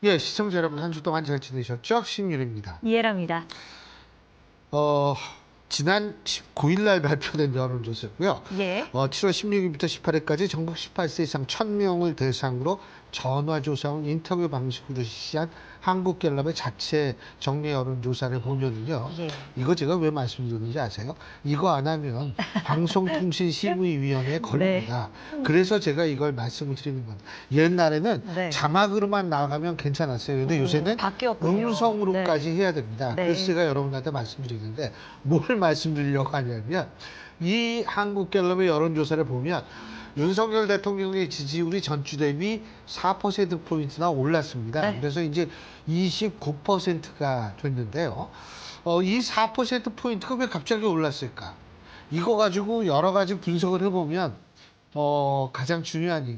예, 시청자 여러분 한 주 동안 잘 지내셨죠? 신윤입니다. 이해랍니다. 어, 지난 19일 날 발표된 여론조사고요. 예. 7월 16일부터 18일까지 전국 18세 이상 1000명을 대상으로 전화조사와 인터뷰 방식으로 실시한 한국갤럽의 자체 정례 여론조사를 보면은요. 예. 이거 제가 왜 말씀드리는지 아세요? 이거 안 하면 방송통신심의위원회에 걸립니다. 그래서 제가 이걸 말씀을 드리는 겁니다. 옛날에는 네. 자막으로만 나가면 괜찮았어요. 근데 요새는 바뀌었군요. 음성으로까지 해야 됩니다. 네. 그래서 제가 여러분한테 말씀드리는데 뭘 말씀드리려고 하냐면 이 한국갤럽의 여론조사를 보면 윤석열 대통령의 지지율이 전주 대비 4%포인트나 올랐습니다. 네. 그래서 이제 29%가 됐는데요. 이 4%포인트가 왜 갑자기 올랐을까? 이거 가지고 여러 가지 분석을 해보면 가장 중요한 이유,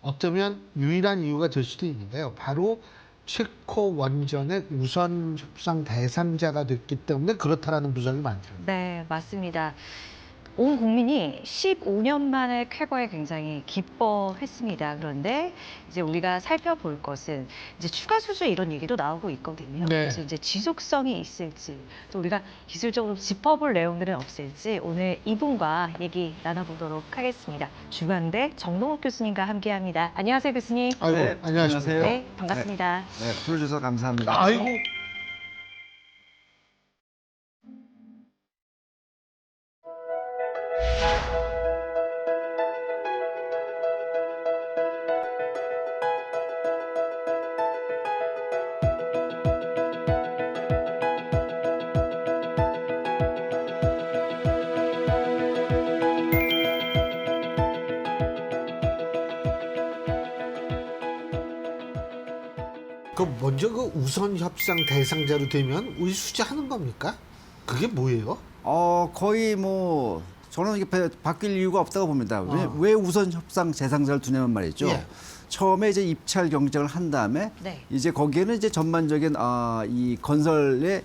어쩌면 유일한 이유가 될 수도 있는데요. 바로 체코 원전의 우선 협상 대상자가 됐기 때문에 그렇다라는 분석이 많죠. 네, 맞습니다. 온 국민이 15년 만에 쾌거에 굉장히 기뻐했습니다. 그런데 이제 우리가 살펴볼 것은 이제 추가 수주 이런 얘기도 나오고 있거든요. 네. 그래서 이제 지속성이 있을지 또 우리가 기술적으로 짚어볼 내용들은 없을지 오늘 이분과 얘기 나눠보도록 하겠습니다. 주간대 정동욱 교수님과 함께합니다. 안녕하세요, 교수님. 아이고, 네, 안녕하십니까. 안녕하세요. 네, 반갑습니다. 네, 불러주셔서 감사합니다. 아이고. 그럼 먼저 그 우선 협상 대상자로 되면 우리 수주하는 겁니까? 그게 뭐예요? 거의 뭐 저는 이게 바뀔 이유가 없다고 봅니다. 왜 우선 협상 대상자를 두냐면 말이죠. 예. 처음에 이제 입찰 경쟁을 한 다음에 네. 이제 거기에는 이제 전반적인 이 건설의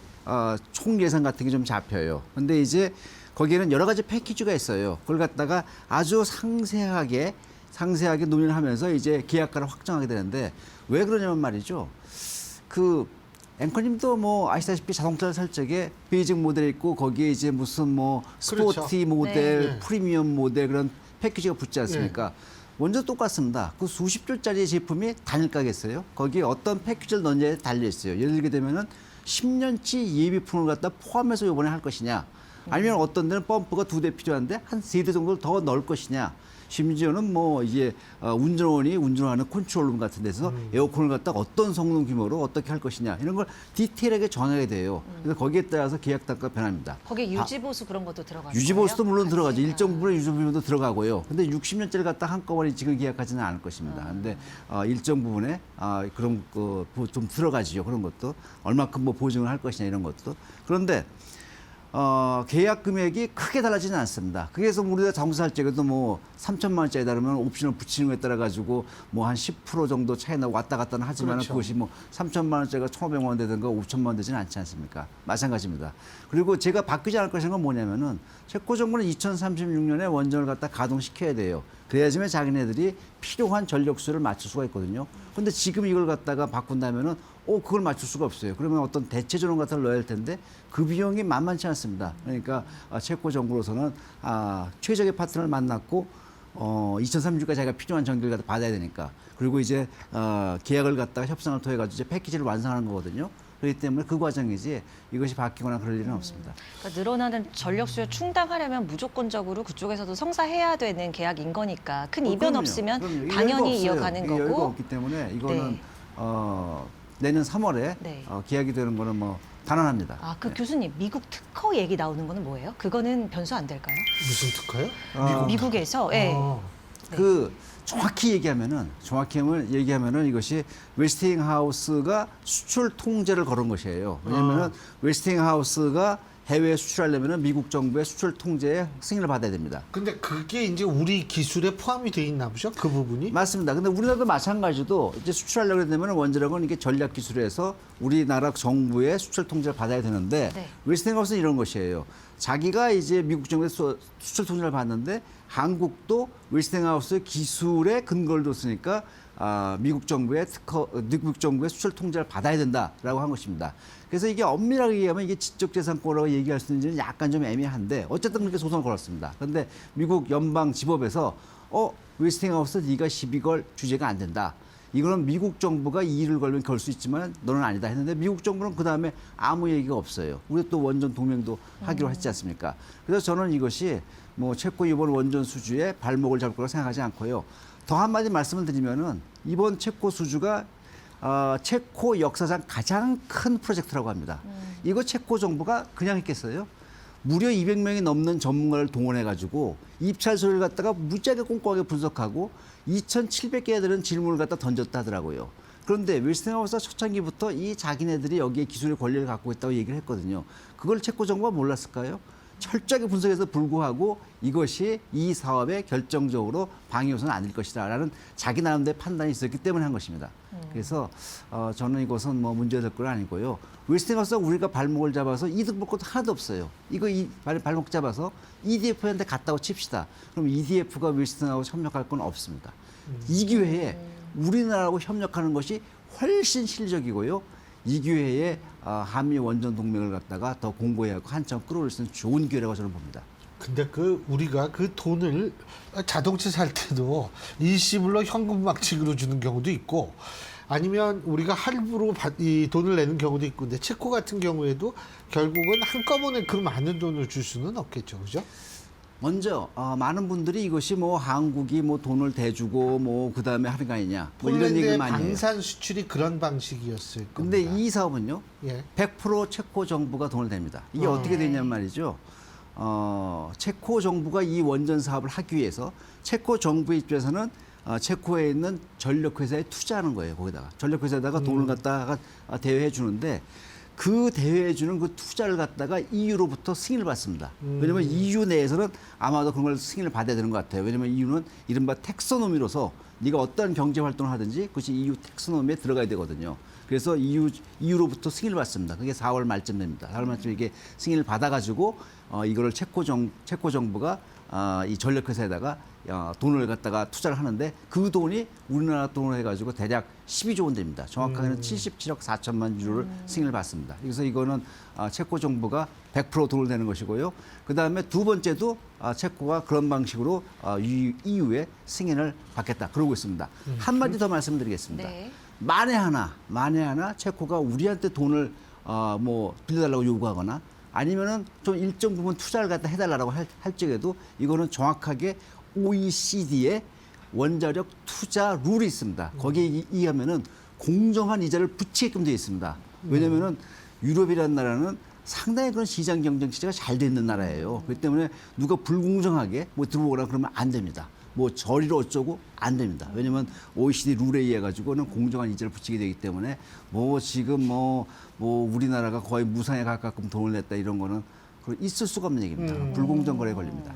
총 예산 같은 게 좀 잡혀요. 근데 이제 거기에는 여러 가지 패키지가 있어요. 그걸 갖다가 아주 상세하게 논의를 하면서 이제 계약가를 확정하게 되는데 왜 그러냐면 말이죠. 그 앵커님도 뭐 아시다시피 자동차 살 적에 베이직 모델이 있고 거기에 이제 무슨 뭐 그렇죠. 스포티 모델, 네. 프리미엄 모델 그런 패키지가 붙지 않습니까? 원전 똑같습니다. 그 수십 조짜리 제품이 단일가겠어요? 거기에 어떤 패키지를 넣느냐에 달려 있어요. 예를 들게 되면은 10년치 예비품을 갖다 포함해서 이번에 할 것이냐, 아니면 어떤 데는 펌프가 2대 필요한데 한 3대 정도를 더 넣을 것이냐. 심지어는 뭐 이게 운전원이 운전하는 컨트롤룸 같은 데서 에어컨을 갖다가 어떤 성능 규모로 어떻게 할 것이냐 이런 걸 디테일하게 정하게 돼요. 그래서 거기에 따라서 계약 단가가 변합니다. 거기에 유지보수 그런 것도 들어가요? 유지보수도 물론 같이? 들어가죠. 일정 부분의 유지보수도 들어가고요. 근데 60년짜리 갖다 한꺼번에 지금 계약하지는 않을 것입니다. 근데 일정 부분에 그런 거 좀 들어가지요. 그런 것도 얼마큼 뭐 보증을 할 것이냐 이런 것도. 그런데 계약 금액이 크게 달라지는 않습니다. 그래서 우리가 자동차 살 적에도 뭐 3천만 원짜리 다르면 옵션을 붙이는 거에 따라 가지고 뭐 한 10% 정도 차이 나고 왔다 갔다는 하지만 그렇죠. 그것이 뭐 3천만 원짜리가 1,500만 원 되든가 5천만 원 되지는 않지 않습니까? 마찬가지입니다. 그리고 제가 바뀌지 않을 것인 건 뭐냐면은 체코 정부는 2036년에 원전을 갖다 가동시켜야 돼요. 그래야지만 자기네들이 필요한 전력수를 맞출 수가 있거든요. 근데 지금 이걸 갖다가 바꾼다면은 그걸 맞출 수가 없어요. 그러면 어떤 대체 전원 같은 걸 넣어야 할 텐데 그 비용이 만만치 않습니다. 그러니까 체코 정부로서는 최적의 파트너를 만났고 2036까지 자기가 필요한 전기를 갖다 받아야 되니까 그리고 이제 계약을 갖다가 협상을 통해 가지고 이제 패키지를 완성하는 거거든요. 그렇기 때문에 그 과정이지 이것이 바뀌거나 그럴 일은 없습니다. 그러니까 늘어나는 전력 수요 충당하려면 무조건적으로 그쪽에서도 성사해야 되는 계약인 거니까 큰 이변 그럼요. 없으면 그럼요. 이게 당연히 여유가 없어요. 이어가는 이게 여유가 거고. 없기 때문에 이거는 네. 내년 3월에 네. 계약이 되는 거는 뭐 단언합니다. 그 교수님 미국 특허 얘기 나오는 거는 뭐예요? 그거는 변수 안 될까요? 무슨 특허요? 미국에서 예. 네. 그 정확히 얘기하면은 이것이 웨스팅하우스가 수출 통제를 걸은 것이에요. 왜냐하면은 웨스팅하우스가 해외에 수출하려면은 미국 정부의 수출 통제에 승인을 받아야 됩니다. 근데 그게 이제 우리 기술에 포함이 돼 있나 보죠? 그 부분이? 맞습니다. 근데 우리나라도 마찬가지도 이제 수출하려고 되면 원자력은 이게 전략 기술에서 우리나라 정부의 수출 통제를 받아야 되는데 네. 웨스팅하우스는 이런 것이에요. 자기가 이제 미국 정부의 수출 통제를 받는데 한국도 웨스팅하우스의 기술에 근거를 뒀으니까 미국 정부의 미국 정부의 수출 통제를 받아야 된다라고 한 것입니다. 그래서 이게 엄밀하게 얘기하면 이게 지적재산권이라고 얘기할 수 있는지는 약간 좀 애매한데 어쨌든 그렇게 소송을 걸었습니다. 그런데 미국 연방지법에서 웨스팅하우스 네가 시비 걸 주제가 안 된다. 이거는 미국 정부가 이의를 걸면 걸 수 있지만 너는 아니다 했는데 미국 정부는 그다음에 아무 얘기가 없어요. 우리 또 원전 동맹도 하기로 했지 않습니까? 그래서 저는 이것이 뭐 체코 이번 원전 수주에 발목을 잡을 거라고 생각하지 않고요. 더 한마디 말씀을 드리면은 이번 체코 수주가 체코 역사상 가장 큰 프로젝트라고 합니다. 이거 체코 정부가 그냥 했겠어요? 무려 200명이 넘는 전문가를 동원해가지고 입찰 서류를 갖다가 무지하게 꼼꼼하게 분석하고 2,700개에 되는 질문을 갖다 던졌다 하더라고요. 그런데 웨스팅하우스가 초창기부터 이 자기네들이 여기에 기술의 권리를 갖고 있다고 얘기를 했거든요. 그걸 체코 정부가 몰랐을까요? 철저하게 분석해서 불구하고 이것이 이 사업에 결정적으로 방해 요소는 아닐 것이다라는 자기 나름대로 판단이 있었기 때문에 한 것입니다. 그래서 저는 이것은 뭐 문제될 건 아니고요. 웨스팅하우스가 우리가 발목을 잡아서 이득 볼 것도 하나도 없어요. 발목 잡아서 EDF한테 갔다고 칩시다. 그럼 EDF가 웨스팅하우스 협력할 건 없습니다. 이 기회에 우리나라하고 협력하는 것이 훨씬 실적이고요. 이 기회에 한미 원전 동맹을 갖다가 더 공고히 하고 한참 끌어올릴 수 있는 좋은 기회라고 저는 봅니다. 근데 우리가 그 돈을 자동차 살 때도 일시불로 현금 막직으로 주는 경우도 있고 아니면 우리가 할부로 이 돈을 내는 경우도 있고 근데 체코 같은 경우에도 결국은 한꺼번에 그 많은 돈을 줄 수는 없겠죠. 그죠? 먼저 많은 분들이 이것이 뭐 한국이 뭐 돈을 대주고 뭐 그다음에 하는 거 아니냐 뭐 이런 얘기를 폴란드의 많이 해요. 방산 수출이 그런 방식이었을 겁니다. 근데 이 사업은요. 예. 100% 체코 정부가 돈을 댑니다. 이게 어떻게 되냐면 말이죠. 체코 정부가 이 원전 사업을 하기 위해서 체코 정부 입장에서는 체코에 있는 전력회사에 투자하는 거예요. 거기다가 전력회사에다가 돈을 갖다가 대여해 주는데 그 대여해 주는 그 투자를 갖다가 EU로부터 승인을 받습니다. 왜냐하면 EU 내에서는 아마도 그런 걸 승인을 받아야 되는 것 같아요. 왜냐하면 EU는 이른바 텍소노미로서 네가 어떤 경제 활동을 하든지 그것이 EU 텍소노미에 들어가야 되거든요. 그래서 EU로부터 승인을 받습니다. 그게 4월 말쯤 됩니다. 4월 말쯤 이게 승인을 받아가지고 이거를 체코 정부가 이 전력회사에다가 돈을 갖다가 투자를 하는데 그 돈이 우리나라 돈으로 해가지고 대략 12조 원 됩니다. 정확하게는 77억 4천만 유로를 승인을 받습니다. 그래서 이거는 체코 정부가 100% 돈을 내는 것이고요. 그 다음에 두 번째도 체코가 그런 방식으로 EU의 승인을 받겠다. 그러고 있습니다. 한마디 더 말씀드리겠습니다. 네. 만에 하나 체코가 우리한테 돈을 뭐 빌려달라고 요구하거나 아니면은 좀 일정 부분 투자를 갖다 해달라고 할 적에도 이거는 정확하게 OECD의 원자력 투자 룰이 있습니다. 거기에 의하면은 공정한 이자를 붙이게끔 되어 있습니다. 왜냐면은 유럽이라는 나라는 상당히 그런 시장 경쟁 체제가 잘 돼 있는 나라예요. 그렇기 때문에 누가 불공정하게 뭐 들어오거나 그러면 안 됩니다. 뭐 저리로 어쩌고 안 됩니다. 왜냐면 OECD 룰에 의해 가지고는 공정한 이자를 붙이게 되기 때문에 뭐 지금 뭐 우리나라가 거의 무상에 가깝게 돈을 냈다 이런 거는 있을 수가 없는 얘기입니다. 불공정 거래에 걸립니다.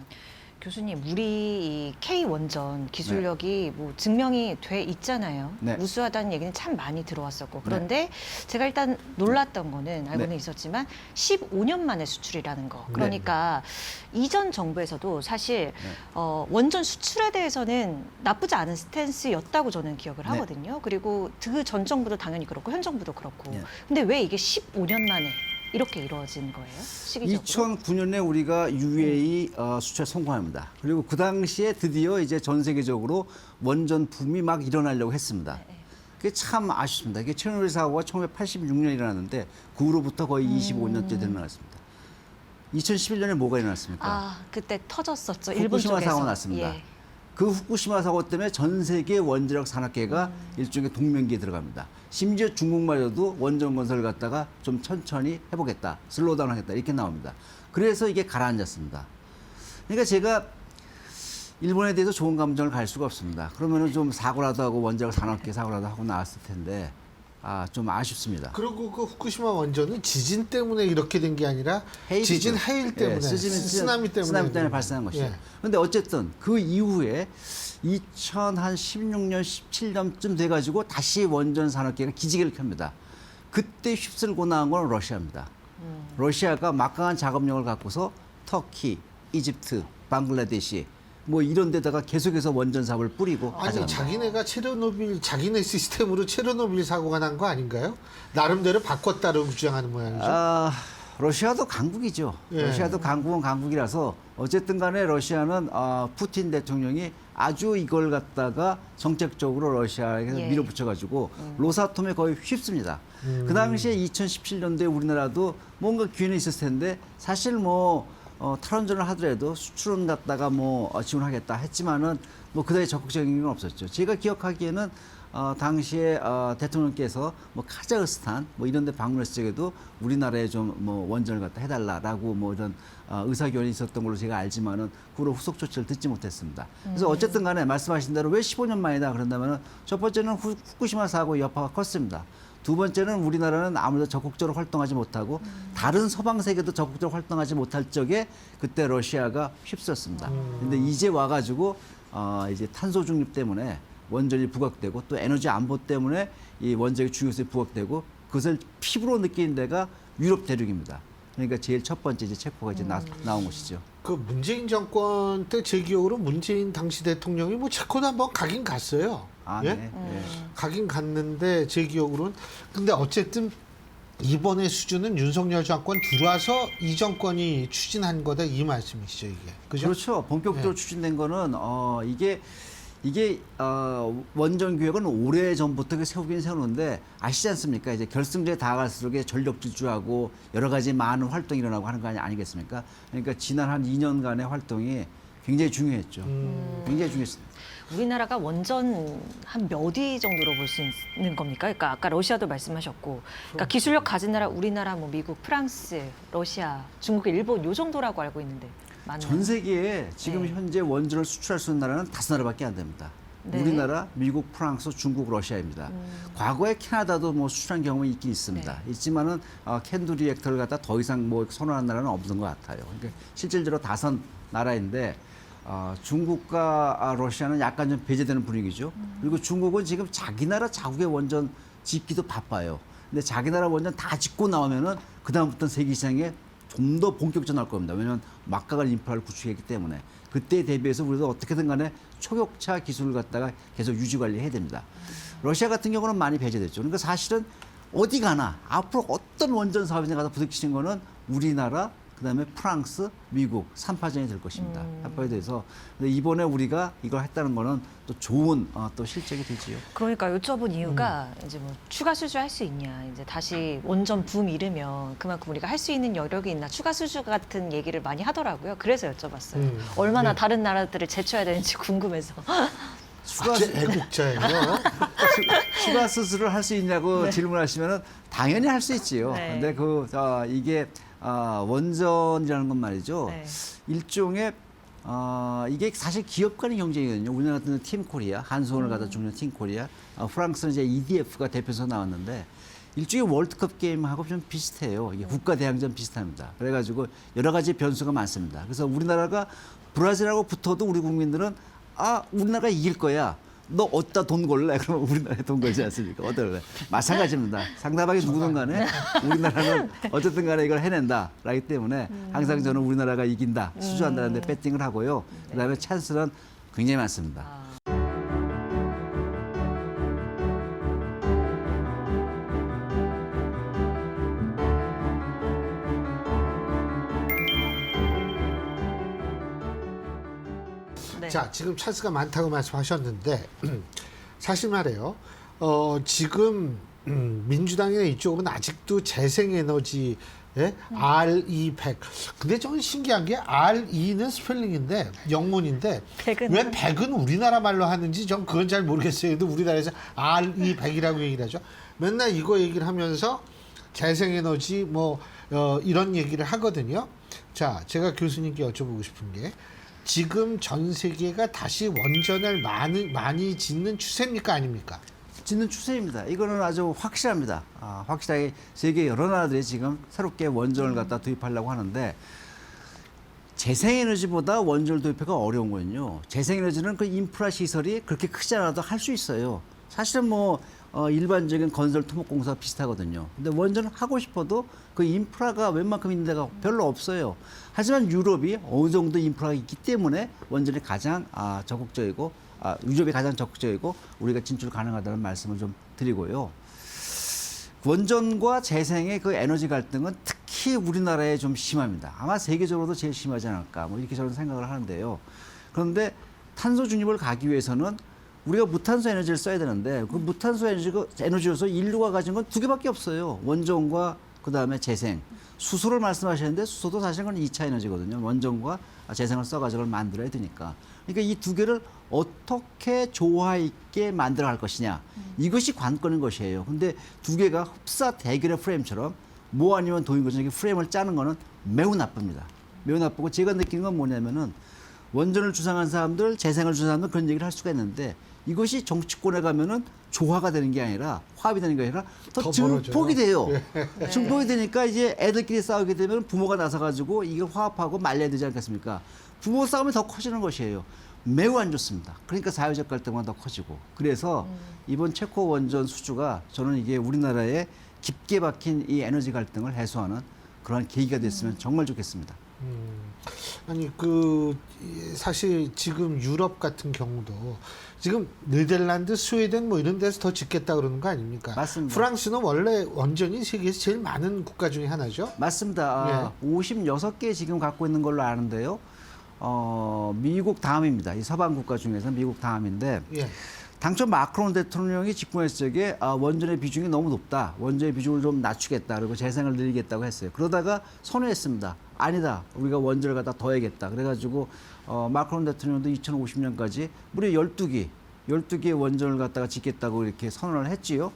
교수님, 우리 이 K 원전 기술력이 뭐 증명이 돼 있잖아요. 네. 우수하다는 얘기는 참 많이 들어왔었고 그런데 제가 일단 놀랐던 거는 알고는 네. 있었지만 15년 만에 수출이라는 거. 그러니까 이전 정부에서도 사실 원전 수출에 대해서는 나쁘지 않은 스탠스였다고 저는 기억을 하거든요. 그리고 그 전 정부도 당연히 그렇고 현 정부도 그렇고. 네. 근데 왜 이게 15년 만에 이렇게 이루어진 거예요? 시기적으로? 2009년에 우리가 UAE 수출에 성공합니다. 그리고 그 당시에 드디어 이제 전 세계적으로 원전 붐이 막 일어나려고 했습니다. 그게 참 아쉽습니다. 이게 체르노빌 사고가 1986년에 일어났는데 그 후로부터 거의 25년째 일어났습니다. 2011년에 뭐가 일어났습니까? 아, 그때 터졌었죠. 일본 후쿠시마 쪽에서. 사고가 났습니다. 예. 그 후쿠시마 사고 때문에 전 세계 원자력 산업계가 일종의 동면기에 들어갑니다. 심지어 중국마저도 원전 건설을 갖다가 좀 천천히 해보겠다, 슬로우다운 하겠다 이렇게 나옵니다. 그래서 이게 가라앉았습니다. 그러니까 제가 일본에 대해서 좋은 감정을 갈 수가 없습니다. 그러면은 좀 사고라도 하고 원자력 산업계 사고라도 하고 나왔을 텐데 좀 아쉽습니다. 그리고 그 후쿠시마 원전은 지진 때문에 이렇게 된 게 아니라 해일이죠. 지진 해일 때문에 쓰나미 때문에 발생한 것이죠. 예. 그런데 어쨌든 그 이후에 2016년, 17년쯤 돼가지고 다시 원전 산업계가 기지개를 켭니다. 그때 휩쓸고 나온 건 러시아입니다. 러시아가 막강한 작업력을 갖고서 터키, 이집트, 방글라데시 뭐 이런 데다가 계속해서 원전 사업을 뿌리고 아니 가져갑니다. 자기네가 체르노빌 자기네 시스템으로 체르노빌 사고가 난 거 아닌가요? 나름대로 바꿨다고 주장하는 모양이죠. 러시아도 강국이죠. 예. 러시아도 강국은 강국이라서 어쨌든 간에 러시아는 푸틴 대통령이 아주 이걸 갖다가 정책적으로 러시아에게 예. 밀어붙여가지고 로사톰에 거의 휩습니다. 그 당시에 2017년도에 우리나라도 뭔가 기회는 있었을 텐데 사실 뭐 탈원전을 하더라도 수출은 갖다가 뭐 지원하겠다 했지만은 뭐 그다지 적극적인 건 없었죠. 제가 기억하기에는 당시에 대통령께서 뭐 카자흐스탄 뭐 이런 데 방문했을 적에도 우리나라에 좀 뭐 원전을 갖다 해달라라고 뭐 이런 의사결이 있었던 걸로 제가 알지만은 그로 후속 조치를 듣지 못했습니다. 그래서 어쨌든 간에 말씀하신 대로 왜 15년 만이다 그런다면은 첫 번째는 후쿠시마 사고 여파가 컸습니다. 두 번째는 우리나라는 아무래도 적극적으로 활동하지 못하고 다른 서방 세계도 적극적으로 활동하지 못할 적에 그때 러시아가 휩쓸었습니다. 근데 이제 와가지고 이제 탄소 중립 때문에 원전이 부각되고 또 에너지 안보 때문에 이 원전의 중요성이 부각되고 그것을 피부로 느끼는 데가 유럽 대륙입니다. 그러니까 제일 첫 번째 이제 체포가 이제 나온 것이죠. 그 문재인 정권 때 제 기억으로 문재인 당시 대통령이 뭐 체코도 한번 가긴 갔어요. 예? 네. 네. 가긴 갔는데 제 기억으로는 근데 어쨌든 이번의 수준은 윤석열 정권 들어와서 이 정권이 추진한 거다 이 말씀이시죠 이게 그죠? 그렇죠. 본격적으로 네. 추진된 거는 이게 원전 계획은 오래 전부터 세우긴 세우는데 아시지 않습니까? 이제 결승전에 다가갈수록 전력 질주하고 여러 가지 많은 활동이 일어나고 하는 거 아니겠습니까? 그러니까 지난 한 2년간의 활동이 굉장히 중요했죠. 굉장히 중요했습니다. 우리나라가 원전 한 몇 위 정도로 볼 수 있는 겁니까? 그러니까 아까 러시아도 말씀하셨고, 그러니까 기술력 가진 나라 우리나라, 뭐 미국, 프랑스, 러시아, 중국, 일본 요 정도라고 알고 있는데 맞나요? 전 세계에 지금 네. 현재 원전을 수출할 수 있는 나라는 5나라밖에 안 됩니다. 네. 우리나라, 미국, 프랑스, 중국, 러시아입니다. 과거에 캐나다도 뭐 수출한 경험이 있긴 있습니다. 네. 있지만은 캔두 리액터를 갖다 더 이상 뭐 선호하는 나라는 없는 것 같아요. 그러니까 실질적으로 5나라인데 중국과 러시아는 약간 좀 배제되는 분위기죠. 그리고 중국은 지금 자기 나라 자국의 원전 짓기도 바빠요. 근데 자기 나라 원전 다 짓고 나오면은 그다음부터는 세계 시장에 좀 더 본격적으로 나올 겁니다. 왜냐하면 막강한 인프라를 구축했기 때문에 그때에 대비해서 우리도 어떻게든 간에 초격차 기술을 갖다가 계속 유지 관리해야 됩니다. 러시아 같은 경우는 많이 배제됐죠. 그러니까 사실은 어디 가나 앞으로 어떤 원전 사업에 가서 부딪히는 거는 우리나라 그다음에 프랑스, 미국 3파전이 될 것입니다. 3파전이 돼서 근데 이번에 우리가 이걸 했다는 거는 또 좋은 또 실적이 되지요. 그러니까 여쭤본 이유가 이제 뭐 추가 수주할 수 있냐, 이제 다시 원전 붐 일으면 그만큼 우리가 할 수 있는 여력이 있나, 추가 수주 같은 얘기를 많이 하더라고요. 그래서 여쭤봤어요. 얼마나 네. 다른 나라들을 제쳐야 되는지 궁금해서. 추가 애국자예요. 추가 수술을 할 수 있냐고 질문하시면은 당연히 할 수 있지요. 네. 근데 이게 원전이라는 건 말이죠. 네. 일종의 이게 사실 기업 간의 경쟁이거든요. 우리나라 같은 팀 코리아, 한수원을 갖다 주는 팀 코리아, 프랑스는 이제 EDF가 대표에서 나왔는데 일종의 월드컵 게임하고 좀 비슷해요. 이게 국가 대항전 비슷합니다. 그래가지고 여러 가지 변수가 많습니다. 그래서 우리나라가 브라질하고 붙어도 우리 국민들은 우리나라가 이길 거야. 너 어디다 돈 걸래? 그러면 우리나라에 돈 걸지 않습니까? 어떨래? 마찬가지입니다. 상대방이 누구든 간에 우리나라는 어쨌든 간에 이걸 해낸다. 라기 때문에 항상 저는 우리나라가 이긴다. 수주한다는 데 배팅을 하고요. 그다음에 찬스는 굉장히 많습니다. 네. 자, 지금 찬스가 많다고 말씀하셨는데 사실 말이에요. 지금 민주당이나 이쪽은 아직도 재생에너지 RE100. 근데 좀 신기한 게 RE는 스펠링인데 영문인데 100은? 왜 100은 우리나라 말로 하는지 전 그건 잘 모르겠어요. 근데 우리나라에서 RE100이라고 얘기를 하죠. 맨날 이거 얘기를 하면서 재생에너지 뭐 이런 얘기를 하거든요. 자, 제가 교수님께 여쭤보고 싶은 게 지금 전 세계가 다시 원전을 많이 짓는 추세입니까 아닙니까? 짓는 추세입니다. 이거는 아주 확실합니다. 확실하게 세계 여러 나라들이 지금 새롭게 원전을 갖다 도입하려고 하는데 재생에너지보다 원전을 도입하기가 어려운 거는요. 재생에너지는 그 인프라 시설이 그렇게 크지 않아도 할 수 있어요. 사실은 뭐 일반적인 건설 토목공사 비슷하거든요. 근데 원전을 하고 싶어도 그 인프라가 웬만큼 있는 데가 별로 없어요. 하지만 유럽이 어느 정도 인프라가 있기 때문에 원전이 가장 적극적이고 유럽이 가장 적극적이고 우리가 진출 가능하다는 말씀을 좀 드리고요. 원전과 재생의 그 에너지 갈등은 특히 우리나라에 좀 심합니다. 아마 세계적으로도 제일 심하지 않을까 뭐 이렇게 저는 생각을 하는데요. 그런데 탄소 중립을 가기 위해서는 우리가 무탄소 에너지를 써야 되는데 그 무탄소 에너지로서 인류가 가진 건 두 개밖에 없어요. 원전과 그다음에 재생. 수소를 말씀하셨는데 수소도 사실은 그건 2차 에너지거든요. 원전과 재생을 써가지고 만들어야 되니까. 그러니까 이 두 개를 어떻게 조화 있게 만들어 갈 것이냐. 이것이 관건인 것이에요. 근데 두 개가 흡사 대결의 프레임처럼 뭐 아니면 도인 것처럼 이렇게 프레임을 짜는 거는 매우 나쁩니다. 매우 나쁘고 제가 느끼는 건 뭐냐면은 원전을 주장한 사람들, 재생을 주장한 사람들 그런 얘기를 할 수가 있는데 이것이 정치권에 가면은 조화가 되는 게 아니라 화합이 되는 게 아니라 더 증폭이 돼요. 증폭이 되니까 이제 애들끼리 싸우게 되면 부모가 나서가지고 이걸 화합하고 말려야 되지 않겠습니까? 부모 싸움이 더 커지는 것이에요. 매우 안 좋습니다. 그러니까 사회적 갈등만 더 커지고. 그래서 이번 체코 원전 수주가 저는 이게 우리나라에 깊게 박힌 이 에너지 갈등을 해소하는 그런 계기가 됐으면 정말 좋겠습니다. 아니 사실 지금 유럽 같은 경우도 지금 네덜란드, 스웨덴 뭐 이런 데서 더 짓겠다 그러는 거 아닙니까? 맞습니다. 프랑스는 원래 원전이 세계에서 제일 많은 국가 중에 하나죠. 맞습니다. 56개 지금 갖고 있는 걸로 아는데요. 미국 다음입니다. 이 서방 국가 중에서 미국 다음인데 예. 당초 마크롱 대통령이 집권했을 적에 원전의 비중이 너무 높다. 원전의 비중을 좀 낮추겠다. 그리고 재생을 늘리겠다고 했어요. 그러다가 선회했습니다. 아니다. 우리가 원전을 갖다 더해야겠다. 그래가지고 마크롱 대통령도 2050년까지 무려 12개 원전을 갖다가 짓겠다고 이렇게 선언을 했지요.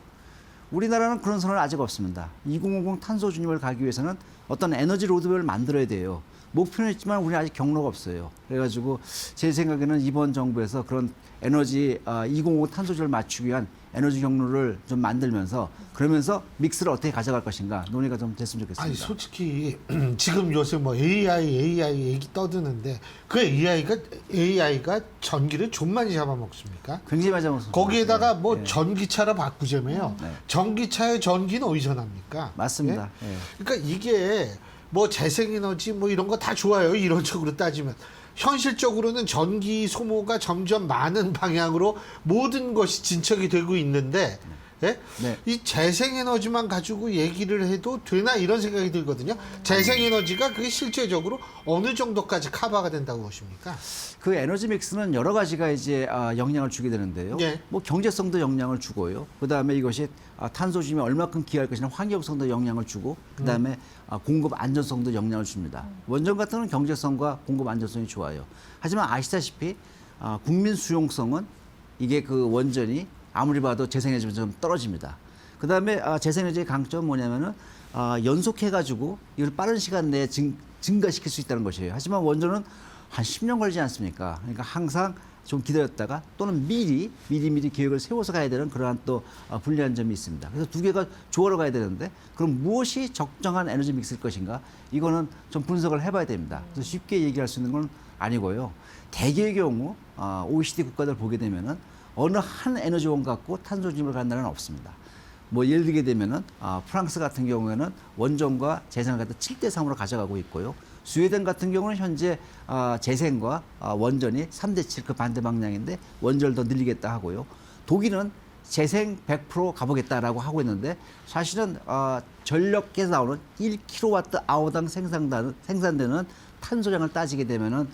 우리나라는 그런 선언은 아직 없습니다. 2050 탄소 중립을 가기 위해서는 어떤 에너지 로드맵을 만들어야 돼요. 목표는 있지만 우리는 아직 경로가 없어요. 그래가지고 제 생각에는 이번 정부에서 그런 에너지 2050 탄소주를 맞추기 위한 에너지 경로를 좀 만들면서 그러면서 믹스를 어떻게 가져갈 것인가 논의가 좀 됐으면 좋겠습니다. 아니 솔직히 지금 요새 뭐 AI 얘기 떠드는데 그 AI가 전기를 좀 많이 잡아먹습니까? 굉장히 맞아 먹습니다. 거기에다가 네, 뭐 네. 전기차로 바꾸자며요. 네. 전기차의 전기는 어디서 납니까? 맞습니다. 예? 예. 그러니까 이게 뭐 재생에너지 뭐 이런 거 다 좋아요. 이론적으로 따지면. 현실적으로는 전기 소모가 점점 많은 방향으로 모든 것이 진척이 되고 있는데 예? 네. 이 재생에너지만 가지고 얘기를 해도 되나 이런 생각이 들거든요. 재생에너지가 그게 실제적으로 어느 정도까지 커버가 된다고 보십니까? 그 에너지 믹스는 여러 가지가 이제 영향을 주게 되는데요. 네. 뭐 경제성도 영향을 주고요. 그다음에 이것이 탄소 중에 얼마큼 기여할 것이냐 환경성도 영향을 주고 그다음에 공급 안전성도 영향을 줍니다. 원전 같은 경우는 경제성과 공급 안전성이 좋아요. 하지만 아시다시피 국민 수용성은 이게 그 원전이 아무리 봐도 재생에너지가 좀 떨어집니다. 그다음에 재생에너지의 강점은 뭐냐면은 연속해가지고 이걸 빠른 시간 내에 증가시킬 수 있다는 것이에요. 하지만 원전은 한 10년 걸리지 않습니까? 그러니까 항상 좀 기다렸다가 또는 미리 계획을 세워서 가야 되는 그러한 또 불리한 점이 있습니다. 그래서 두 개가 조화로 가야 되는데 그럼 무엇이 적정한 에너지 믹스일 것인가? 이거는 좀 분석을 해봐야 됩니다. 그래서 쉽게 얘기할 수 있는 건 아니고요. 대개의 경우 OECD 국가들 보게 되면은 어느 한 에너지원 갖고 탄소 중립을 가는 나라는 없습니다. 뭐 예를 들게 되면은 프랑스 같은 경우에는 원전과 재생을 갖다 7대 3으로 가져가고 있고요. 스웨덴 같은 경우는 현재 재생과 원전이 3대 7 그 반대 방향인데 원전을 더 늘리겠다 하고요. 독일은 재생 100% 가보겠다라고 하고 있는데 사실은 전력에서 나오는 1kWh당 생산되는 탄소량을 따지게 되면은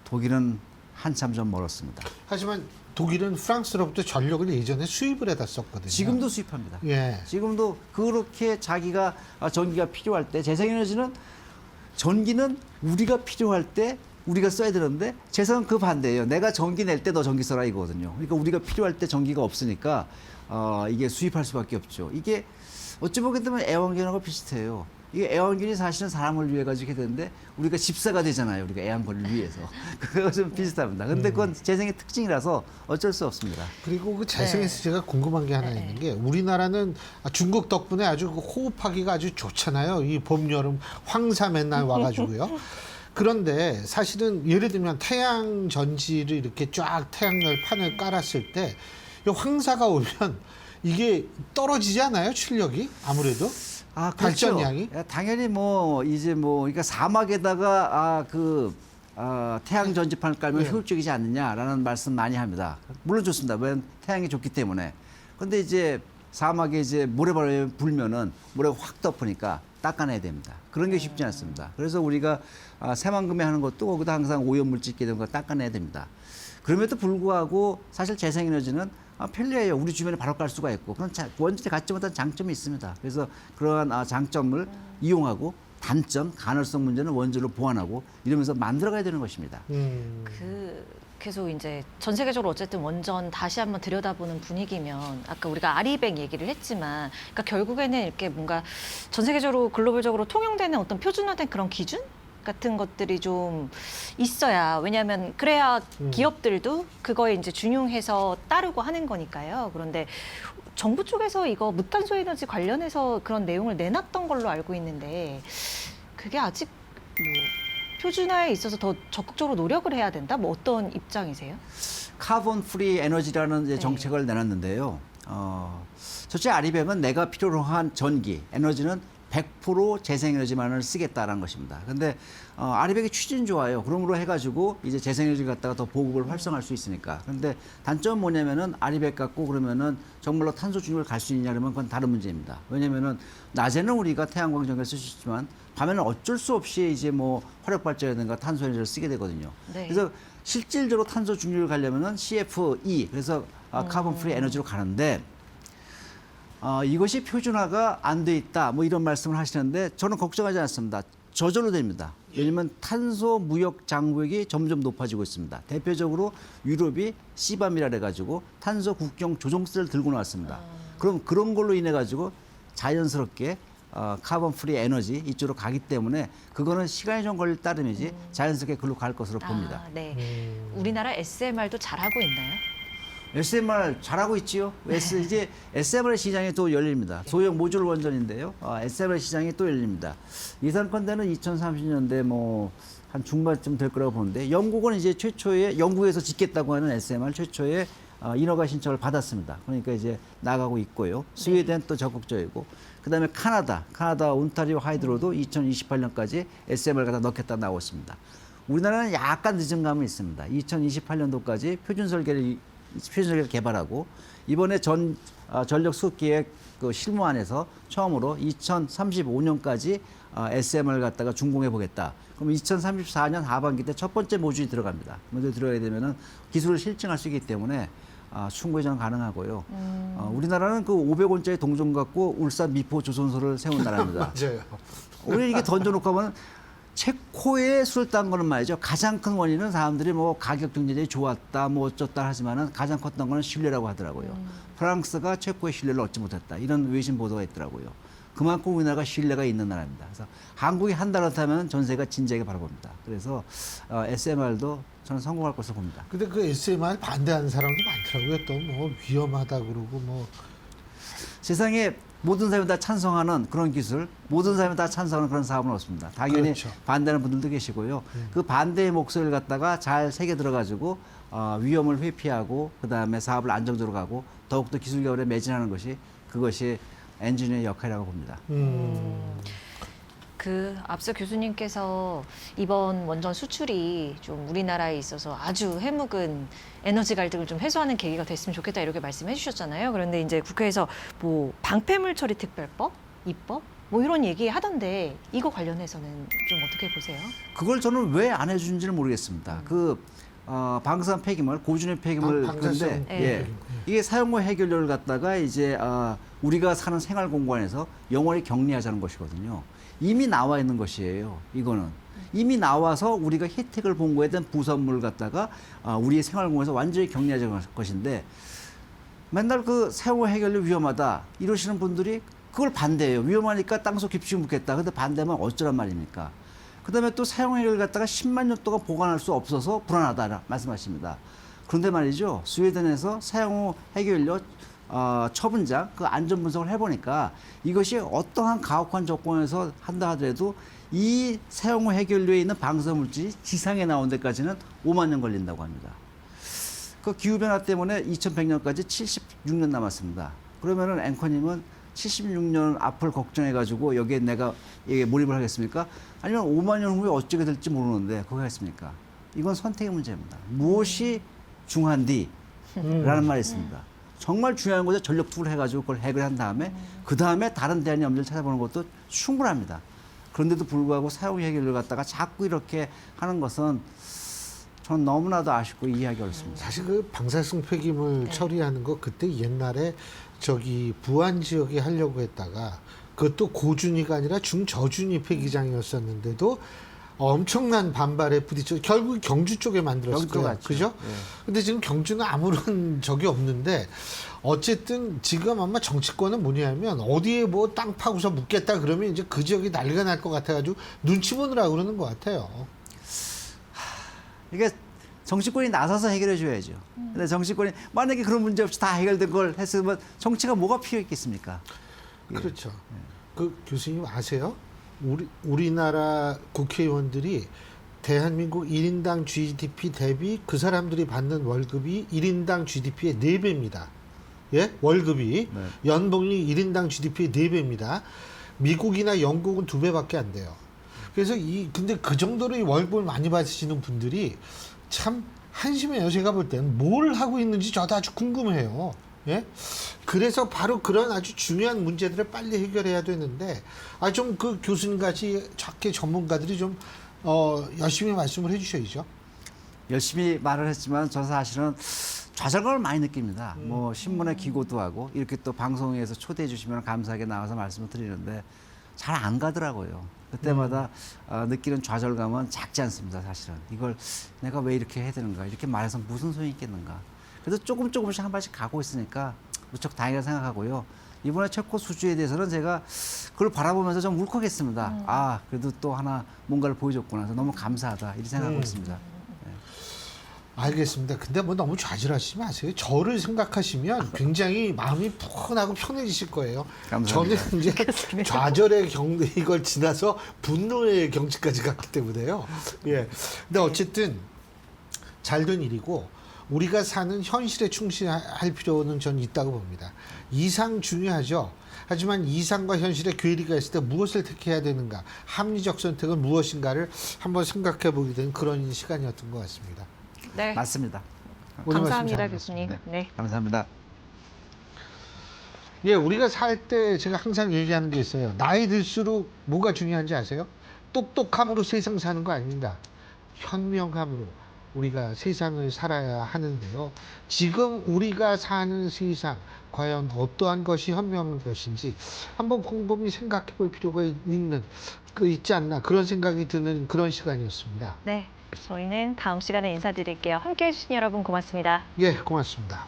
독일은 한참 좀 멀었습니다. 하지만 독일은 프랑스로부터 전력을 예전에 수입을 해다 썼거든요. 지금도 수입합니다. 예. 지금도 그렇게 자기가 전기가 필요할 때 재생에너지는 전기는 우리가 필요할 때 우리가 써야 되는데 재생은 그 반대예요. 내가 전기 낼 때 너 전기 써라 이거거든요. 그러니까 우리가 필요할 때 전기가 없으니까 이게 수입할 수밖에 없죠. 이게 어찌 보게 되면 애완견하고 비슷해요. 이게 애완견이 사실은 사람을 위해 가지고 해야 되는데 우리가 집사가 되잖아요. 우리가 애완견을 위해서. 그거 좀 비슷합니다. 근데 그건 재생의 특징이라서 어쩔 수 없습니다. 그리고 그 재생에서 제가 궁금한 게 하나 있는 게 우리나라는 중국 덕분에 아주 그 호흡하기가 아주 좋잖아요. 이 봄, 여름 황사 맨날 와가지고요. 그런데 사실은 예를 들면 태양 전지를 이렇게 쫙 태양열 판을 깔았을 때 이 황사가 오면 이게 떨어지지 않아요? 출력이 아무래도 아, 그렇죠. 발전량이? 당연히 뭐 이제 뭐 그러니까 사막에다가 태양 전지판을 깔면 네. 효율적이지 않느냐라는 말씀 많이 합니다. 물론 좋습니다. 왜 태양이 좋기 때문에. 근데 이제 사막에 이제 모래바람이 불면은 모래가 확 덮으니까 닦아내야 됩니다. 그런 게 쉽지 않습니다. 그래서 우리가 새만금에 하는 것도 거기다 항상 오염물질 있게 되는 거 닦아내야 됩니다. 그럼에도 불구하고 사실 재생에너지는 편리해요. 우리 주변에 바로 깔 수가 있고 그런 원전에 갖지 못한 장점이 있습니다. 그래서 그러한 장점을 이용하고 단점, 가능성 문제는 원전으로 보완하고 이러면서 만들어가야 되는 것입니다. 계속 이제 전 세계적으로 어쨌든 원전 다시 한번 들여다보는 분위기면 아까 우리가 아리백 얘기를 했지만 그러니까 결국에는 이렇게 뭔가 전 세계적으로 글로벌적으로 통용되는 어떤 표준화된 그런 기준 같은 것들이 좀 있어야 왜냐하면 그래야 기업들도 그거에 이제 준용해서 따르고 하는 거니까요. 그런데 정부 쪽에서 이거 무탄소 에너지 관련해서 그런 내용을 내놨던 걸로 알고 있는데 그게 아직 뭐 표준화에 있어서 더 적극적으로 노력을 해야 된다? 뭐 어떤 입장이세요? 카본 프리 에너지라는 이제 네. 정책을 내놨는데요. 첫째 아리백은 내가 필요로 한 전기, 에너지는 100% 재생에너지만을 쓰겠다라는 것입니다. 근데 아리백의 취지는 좋아요. 그러므로 해가지고 이제 재생에너지를 갖다가 더 보급을 활성화할 수 있으니까. 근데 단점은 뭐냐면은 아리백 갖고 그러면은 정말로 탄소 중립을 갈 수 있냐 그러면 그건 다른 문제입니다. 왜냐면은 낮에는 우리가 태양광 전기를 쓸 수 있지만 밤에는 어쩔 수 없이 이제 뭐 화력 발전이라든가 탄소 에너지를 쓰게 되거든요. 네. 그래서 실질적으로 탄소 중립을 가려면은 CFE 그래서 카본 프리 에너지로 가는데 이것이 표준화가 안 돼 있다 뭐 이런 말씀을 하시는데 저는 걱정하지 않습니다. 저절로 됩니다. 왜냐하면 탄소 무역 장벽이 점점 높아지고 있습니다. 대표적으로 유럽이 CBAM이라 해가지고 탄소 국경 조정세를 들고 나왔습니다. 그럼 그런 걸로 인해 가지고 자연스럽게 카본 프리 에너지 이쪽으로 가기 때문에 그거는 시간이 좀 걸릴 따름이지 자연스럽게 글로 갈 것으로 봅니다. 네. 우리나라 SMR도 잘하고 있나요? SMR 잘하고 있지요. 이제 SMR 시장이 또 열립니다. 소형 모듈 원전인데요. SMR 시장이 또 열립니다. 예상컨대는 2030년대 뭐 한 중반쯤 될 거라고 보는데 영국은 이제 최초의 영국에서 짓겠다고 하는 SMR 최초의 인허가 신청을 받았습니다. 그러니까 이제 나가고 있고요. 스웨덴 또 적극적이고 그다음에 카나다 온타리오 하이드로도 2028년까지 SMR 갖다 넣겠다 나오고 있습니다. 우리나라는 약간 늦은 감은 있습니다. 2028년도까지 표준 설계를 개발하고 이번에 전력 수급 계획 그 실무안에서 처음으로 2035년까지 SMR 갖다가 준공해 보겠다. 그럼 2034년 하반기 때 첫 번째 모듈이 들어갑니다. 먼저 들어가게 되면은 기술을 실증할 수 있기 때문에 충분히 저는 가능하고요. 우리나라는 그 500원짜리 동전 갖고 울산 미포 조선소를 세운 나라입니다. 맞아요. 우리 이게 던져놓고 하면 체코에 술을 딴 거는 말이죠. 가장 큰 원인은 사람들이 뭐 가격 경쟁이 좋았다, 뭐 어쩌다 하지만은 가장 컸던 거는 신뢰라고 하더라고요. 프랑스가 체코의 신뢰를 얻지 못했다. 이런 외신 보도가 있더라고요. 그만큼 우리나라가 신뢰가 있는 나라입니다. 그래서 한국이 한다고 하면 전 세계가 진지하게 바라봅니다. 그래서 SMR도 저는 성공할 것으로 봅니다. 근데 그 SMR 반대하는 사람도 많더라고요. 또 뭐 위험하다 그러고 뭐. 세상에 모든 사람이 다 찬성하는 그런 기술, 모든 사람이 다 찬성하는 그런 사업은 없습니다. 당연히 그렇죠. 반대하는 분들도 계시고요. 그 반대의 목소리를 갖다가 잘 새겨 들어가지고 위험을 회피하고 그다음에 사업을 안정적으로 가고 더욱더 기술 개발에 매진하는 것이 그것이 엔지니어의 역할이라고 봅니다. 그 앞서 교수님께서 이번 원전 수출이 좀 우리나라에 있어서 아주 해묵은 에너지 갈등을 좀 해소하는 계기가 됐으면 좋겠다 이렇게 말씀해 주셨잖아요. 그런데 이제 국회에서 뭐 방패물 처리 특별법, 입법 뭐 이런 얘기 하던데 이거 관련해서는 좀 어떻게 보세요? 그걸 저는 왜 안 해주는지를 모르겠습니다. 방사선 폐기물, 고준위 폐기물 방사성 그런데 폐기물. 이게 사용후 해결료를 갖다가 이제 우리가 사는 생활 공간에서 영원히 격리하자는 것이거든요. 이미 나와 있는 것이에요. 이거는 이미 나와서 우리가 혜택을 본 거에 대한 부산물을 갖다가 우리의 생활 공간에서 완전히 격리하자는 것인데 맨날 그 사용후 해결료 위험하다 이러시는 분들이 그걸 반대해요. 위험하니까 땅속 깊이 묻겠다. 근데 반대하면 어쩌란 말입니까? 그다음에 또 사용 해결을 갖다가 10만 년 동안 보관할 수 없어서 불안하다 말씀하십니다. 그런데 말이죠. 스웨덴에서 사용 후 해결료 처분장 그 안전 분석을 해보니까 이것이 어떠한 가혹한 조건에서 한다 하더라도 이 사용 후 해결료에 있는 방사 물질이 지상에 나온 데까지는 5만 년 걸린다고 합니다. 그 기후 변화 때문에 2100년까지 76년 남았습니다. 그러면은 앵커님은 76년 앞을 걱정해가지고 여기에 내가 몰입을 하겠습니까? 아니면 5만 년 후에 어떻게 될지 모르는데 거기 하겠습니까? 이건 선택의 문제입니다. 무엇이 중한디? 라는 말이 있습니다. 정말 중요한 것에 전력 투구를 해가지고 그걸 해결한 다음에 그 다음에 다른 대안이 없는지 찾아보는 것도 충분합니다. 그런데도 불구하고 사용 해결을 갖다가 자꾸 이렇게 하는 것은 전 너무나도 아쉽고 이해하기 어렵습니다. 사실 그 방사성 폐기물 처리하는 거 그때 옛날에 저기 부안 지역에 하려고 했다가 그것도 고준위가 아니라 중저준위 폐기장이었었는데도 엄청난 반발에 부딪혀 결국 경주 쪽에 만들었을 경주 거예요. 같죠. 그죠? 예. 근데 지금 경주는 아무런 적이 없는데 어쨌든 지금 아마 정치권은 뭐냐면 어디에 뭐 땅 파고서 묻겠다 그러면 이제 그 지역이 난리가 날 것 같아가지고 눈치 보느라고 그러는 것 같아요. 이게 정치권이 나서서 해결해 줘야죠. 근데 정치권이 만약에 그런 문제 없이 다 해결된 걸 했으면 정치가 뭐가 필요 있겠습니까? 예. 그렇죠. 그 교수님 아세요? 우리나라 국회의원들이 대한민국 1인당 GDP 대비 그 사람들이 받는 월급이 1인당 GDP의 4배입니다. 예? 월급이. 네. 연봉이 1인당 GDP의 4배입니다. 미국이나 영국은 2배밖에 안 돼요. 그래서 근데 그 정도로 이 월급을 많이 받으시는 분들이 참 한심해요. 제가 볼 때는 뭘 하고 있는지 저도 아주 궁금해요. 예? 그래서 바로 그런 아주 중요한 문제들을 빨리 해결해야 되는데, 좀 그 교수님 같이 작게 전문가들이 좀, 열심히 말씀을 해주셔야죠. 열심히 말을 했지만 저 사실은 좌절감을 많이 느낍니다. 뭐 신문에 기고도 하고 이렇게 또 방송에서 초대해 주시면 감사하게 나와서 말씀을 드리는데 잘 안 가더라고요. 그때마다 느끼는 좌절감은 작지 않습니다. 사실은 이걸 내가 왜 이렇게 해야 되는가, 이렇게 말해서 무슨 소용이 있겠는가. 그래도 조금씩 한 발씩 가고 있으니까 무척 다행이라 생각하고요. 이번에 체코 수주에 대해서는 제가 그걸 바라보면서 좀 울컥했습니다. 그래도 또 하나 뭔가를 보여줬구나. 그래서 너무 감사하다 이렇게 생각하고 있습니다. 알겠습니다. 근데 뭐 너무 좌절하시지 마세요. 저를 생각하시면 굉장히 마음이 푸근하고 편해지실 거예요. 감사합니다. 저는 이제 좌절의 이걸 지나서 분노의 경지까지 갔기 때문에요. 예. 근데 어쨌든 잘된 일이고 우리가 사는 현실에 충실할 필요는 전 있다고 봅니다. 이상 중요하죠. 하지만 이상과 현실의 괴리가 있을 때 무엇을 택해야 되는가, 합리적 선택은 무엇인가를 한번 생각해 보게 된 그런 시간이었던 것 같습니다. 네. 맞습니다. 오늘 감사합니다, 말씀 잘 교수님. 들었습니다. 네. 감사합니다. 예, 우리가 살 때 제가 항상 얘기하는 게 있어요. 나이 들수록 뭐가 중요한지 아세요? 똑똑함으로 세상 사는 거 아닙니다. 현명함으로 우리가 세상을 살아야 하는데요. 지금 우리가 사는 세상, 과연 어떠한 것이 현명한 것인지 한번 곰곰이 생각해 볼 필요가 있지 않나, 그런 생각이 드는 그런 시간이었습니다. 네. 저희는 다음 시간에 인사드릴게요. 함께 해주신 여러분 고맙습니다. 예, 고맙습니다.